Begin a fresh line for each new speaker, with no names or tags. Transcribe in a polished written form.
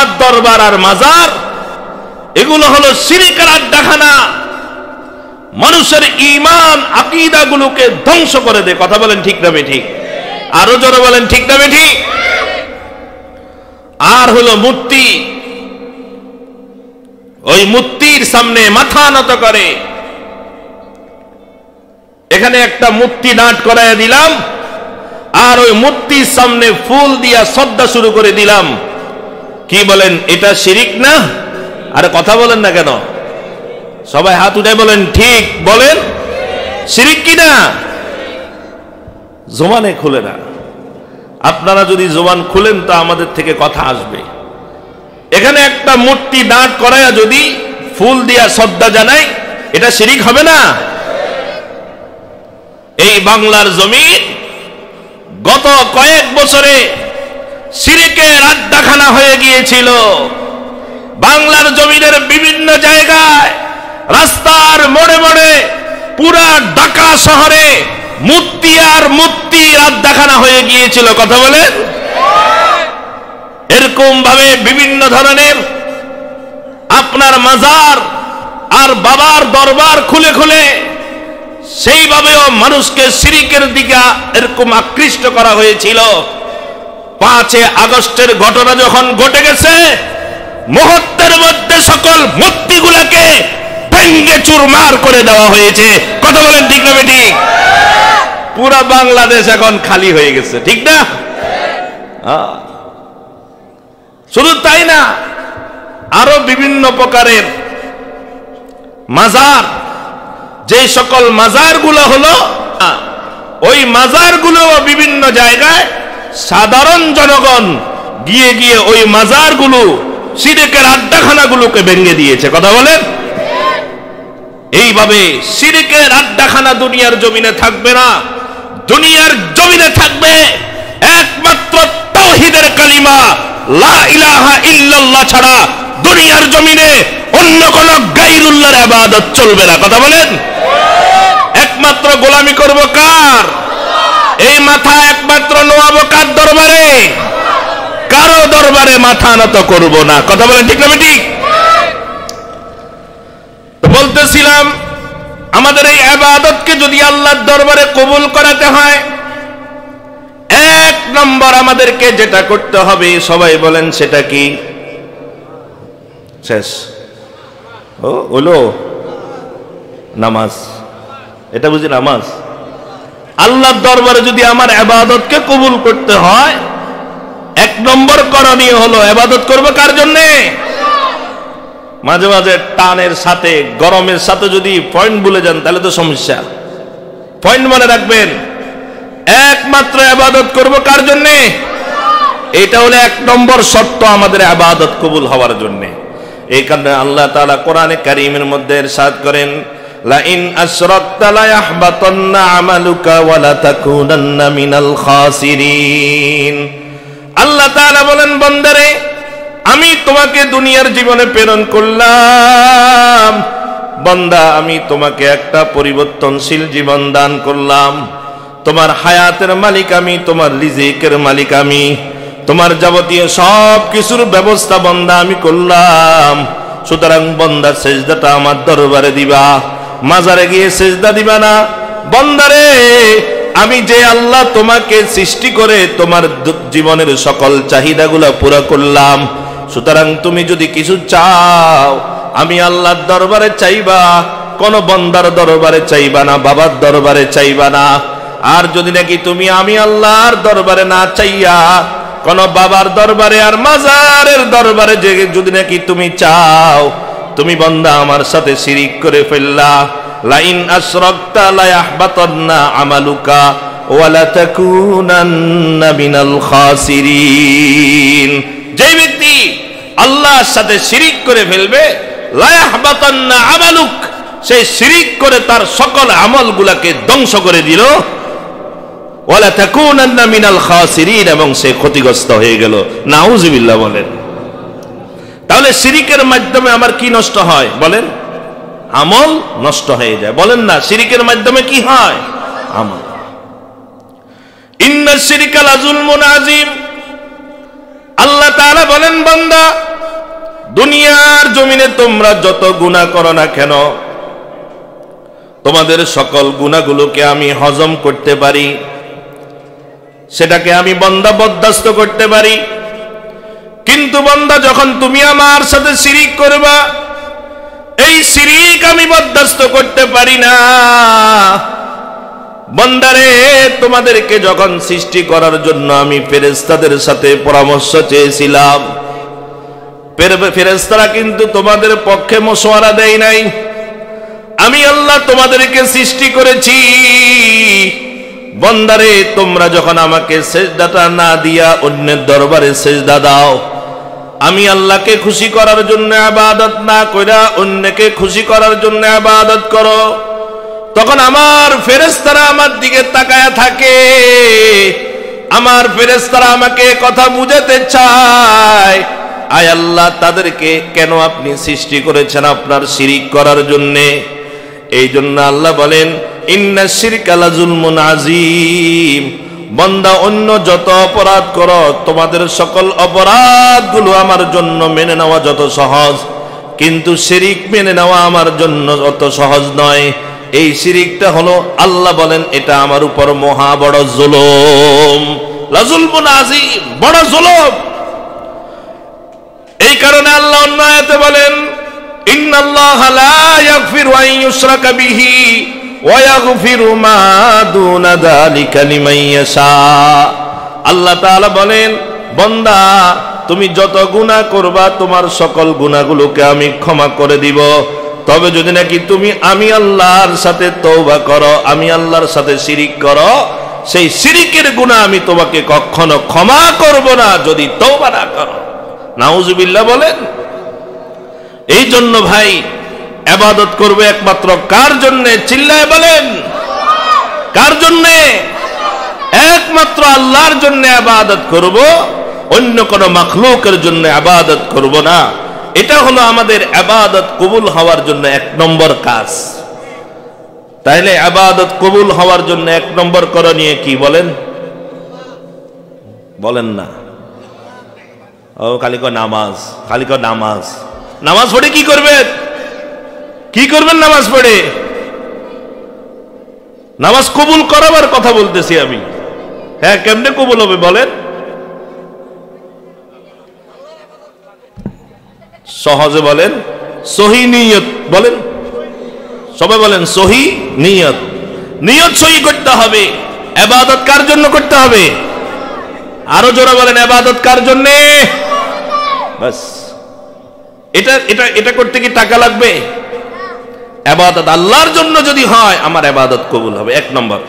বাবার দরবার আর মাজার এগুলো হলো শিরকের আড্ডাখানা। মানুষের ঈমান আকীদা গুলোকে ধ্বংস করে দেয়। কথা বলেন ঠিক না বেঠিক? আরো জোরে বলেন ঠিক না বেঠিক? আর হলো মূর্তি, ওই মূর্তির সামনে মাথা নত করে। এখানে একটা মূর্তি দাঁড় করায় দিলাম, আর ওই মূর্তির সামনে ফুল দিয়া শ্রদ্ধা শুরু করে দিলাম। কি বলেন, এটা শিরিক না? আরে কথা বলেন না কেন? সবাই হাত উঠায় বলেন ঠিক। বলেন শিরিক কি না? জবানে খুলে না। আপনারা যদি জবান খুলেন তো আমাদের থেকে কথা আসবে। এখানে একটা মূর্তি দাঁড় করায়া যদি ফুল দিয়া শ্রদ্ধা জানাই, এটা শিরিক হবে না? এই বাংলার জমিন গত কয়েক বছরে শিরকের আড্ডাখানা হয়ে গিয়েছিল। বাংলার জমিনের বিভিন্ন জায়গায়, রাস্তার মোড়ে মোড়ে, পুরা ঢাকা শহরে মূর্তি আর মূর্তির আড্ডাখানা হয়ে গিয়েছিল। কথা বলেন? এরকম ভাবে বিভিন্ন ধরনের আপনার মাজার আর বাবার দরবার খুলে খুলে সেইভাবেও মানুষকে শিরকের দিকে এরকম আকৃষ্ট করা হয়েছিল। 5 আগস্টের ঘটনা যখন ঘটে গেছে, মুহূর্তের মধ্যে সকল মূর্তিগুলোকে ভেঙ্গে চুরমার করে দেওয়া হয়েছে। কথা বলেন ঠিক না বেঠিক? পুরা বাংলাদেশ এখন খালি হয়ে গেছে, ঠিক না? শুধু তাই না, আরো বিভিন্ন প্রকারের মাজার, যে সকল মাজারগুলো হলো, ওই মাজারগুলো বিভিন্ন জায়গায় সাধারণ জনগণ গিয়ে গিয়ে ওই মাজারগুলো, শিরকের আড্ডাখানাগুলোকে ভেঙে দিয়েছে। কথা বলেন? এইভাবে শিরকের আড্ডাখানা দুনিয়ার জমিনে থাকবে না। দুনিয়ার জমিনে থাকবে একমাত্র তাওহীদের কালিমা লা ইলাহা ইল্লাল্লাহ ছাড়া দুনিয়ার জমিনে অন্য কোন গায়রুল্লাহর ইবাদত চলবে না। কথা বলেন? একমাত্র গোলামি করব কার? এই মাথা একমাত্র নোয়াব কার দরবারে? কারো দরবারে মাথা নত করব না। কথা বলেন ঠিক না ঠিক? বলতেছিলাম, আমাদের এই ইবাদতকে যদি আল্লাহর দরবারে কবুল করাতে হয়, 1 নম্বর আমাদেরকে যেটা করতে হবে, সবাই বলেন সেটা কি? শেষ হলো নামাজ। এটা বুঝি নামাজ? আল্লাহর দরবারে যদি আমার ইবাদতকে কবুল করতে হয়, 1 নম্বর করণীয় হলো ইবাদত করব কার জন্য? মাঝে মাঝে টানের সাথে গরমের সাথে যদি পয়েন্ট ভুলে যান তাহলে তো সমস্যা। পয়েন্ট মনে রাখবেন, একমাত্র ইবাদত করব কার জন্য? এটা হলো 1 নম্বর শর্ত আমাদের ইবাদত কবুল হওয়ার জন্য। এই কারণে আল্লাহ তাআলা কোরআনে কারীমের মধ্যে ইরশাদ করেন, লা ইন আশরাকতা লা ইয়াহবাতান্না আমালুকা ওয়া লা তাকুনান্না মিনাল খাসিরিন। আল্লাহ তাআলা বলেন, বান্দারে আমি তোমাকে দুনিয়ার জীবনে প্রেরণ করলাম, বান্দা আমি তোমাকে একটা পরিবর্তনশীল জীবন দান করলাম। তোমার হায়াতের মালিক আমি, তোমার রিজিকের মালিক আমি, তোমার যাবতীয় সব কিছুর ব্যবস্থা বান্দা আমি করলাম। সুতরাং বান্দা সেজদাটা আমার দরবারে দিবা, মাজারে গিয়ে সেজদা দিবা না। বান্দারে আমি যে আল্লাহ তোমাকে সৃষ্টি করে তোমার জীবনের সকল চাহিদাগুলো পুরো করলাম, সুতরাং তুমি যদি কিছু চাও আমি আল্লাহর দরবারে চাইবা, কোন বান্দার দরবারে চাইবা না, বাবার দরবারে চাইবা না। আর যদি নাকি তুমি আমি আল্লাহর দরবারে না চাইয়া কোন বাবার দরবারে আর মাজারের দরবারে যে যদি নাকি তুমি চাও, তুমি বান্দা আমার সাথে শিরিক করে ফেললা। লা ইন আশরাকতা লা ইয়াহবাতান্না আমালুকা ওয়া লা তাকুনান্না মিনাল খাসিরিন। যে ব্যক্তি আল্লাহর সাথে শিরিক করে ফেলবে, লা ইয়াহবাতান্না আমালুক, সে শিরিক করে তার সকল আমলগুলোকে ধ্বংস করে দিল। ওয়া লা তাকুনান্না মিনাল খাসিরিন, এবং সে ক্ষতিগ্রস্ত হয়ে গেল। নাউযুবিল্লাহ বলেন। তাহলে শিরিকের মাধ্যমে আমার কি নষ্ট হয় বলেন? আমল নষ্ট হয়ে যায়। বলেন না, শিরিকের মাধ্যমে কি হয়? আমল। ইন্নাশ শিরকা লাযুলমুন আযীম। আল্লাহ তাআলা বলেন, বান্দা জমিনে তোমরা যত গুনাহ করো না কেন, তোমাদের সকল গুনাহগুলোকে আমি হজম করতে পারি, সেটাকে আমি বান্দা বরদাস্ত করতে পারি। কিন্তু বান্দা, যখন তুমি আমার সাথে শিরিক করবা, এই শিরিক আমি বরদাস্ত করতে পারি না। বান্দারে, তোমাদেরকে যখন সৃষ্টি করার জন্য আমি ফেরেশতাদের সাথে পরামর্শ চেয়েছিলাম, ফেরেশতারা কিন্তু তোমাদের পক্ষে মশওয়ারা দেয় নাই। আমি আল্লাহ তোমাদেরকে সৃষ্টি করেছি। বান্দারে, তোমরা যখন আমাকে সেজদাটা না দিয়া অন্যের দরবারে সেজদা দাও, আমি আল্লাহকে খুশি করার জন্য ইবাদত না কইরা অন্যকে খুশি করার জন্য ইবাদত করো, তখন আমার ফেরেশতারা আমার দিকে তাকায়া থাকে। আমার ফেরেশতারা আমাকে কথা বুঝাতে চায়, আয় আল্লাহ, তাদেরকে কেন আপনি সৃষ্টি করেছেন আপনার শিরিক করার জন্য? এই জন্য আল্লাহ বলেন, ইন্না শিরকা লাযুলমুন আযীম। বান্দা, অন্য যত অপরাধ করো, তোমাদের সকল অপরাধগুলো আমার জন্য মেনে নেওয়া যত সহজ, কিন্তু শিরিক মেনে নেওয়া আমার জন্য অত সহজ নয়। এই শিরিকটা হলো, আল্লাহ বলেন, এটা আমার উপর মহা বড় জুলুম। লাযুলমুন আযীম, বড় জুলুম। এই কারণে আল্লাহ অন্য আয়াতে বলেন, ইন্নাল্লাহা লা ইয়াগফিরু আন ইউশরাকা বিহি ওয়া ইয়াগফিরু মা দুনা যালিকা লিমান ইয়াশা। আল্লাহ তাআলা বলেন, বান্দা, তুমি যত গুনাহ করবা, তোমার সকল গুনাহগুলোকে আমি ক্ষমা করে দিব, তবে যদি নাকি তুমি আমি আল্লাহর সাথে তওবা করো, আমি আল্লাহর সাথে শিরিক করো, সেই শিরিকের গুনাহ আমি তোমাকে কখনো ক্ষমা করব না যদি তওবা না করো। নাউজুবিল্লাহ বলেন। এই জন্য ভাই, ইবাদত করবে একমাত্র কার জন্য? চিল্লায় বলেন, কার জন্য? একমাত্র আল্লাহর জন্য ইবাদত করব, অন্য কোন মাখলুকের জন্য ইবাদত করব না। এটা হলো আমাদের ইবাদত কবুল হওয়ার জন্য এক নম্বর কাজ। তাইলে ইবাদত কবুল হওয়ার জন্য এক নম্বর করণীয় কি বলেন? বলেন না। ও খালি কো নামাজ, খালি কো নামাজ। নামাজ পড়ে কি করবেন? কি করবেন নামাজ পড়ে? নামাজ কবুল করাবার কথা বলতেছি আমি। হ্যাঁ, কেমনে কবুল হবে বলেন? সহজে বলেন, সহি নিয়ত বলেন। সবাই বলেন, সহি নিয়ত। নিয়ত সহি করতে হবে। ইবাদত কার জন্য করতে হবে? আরো জোরে বলেন, ইবাদত কার জন্য? বাস। এটা এটা এটা করতে কি টাকা লাগবে? ইবাদত আল্লাহর জন্য যদি হয়, আমার ইবাদত কবুল হবে। এক নম্বর।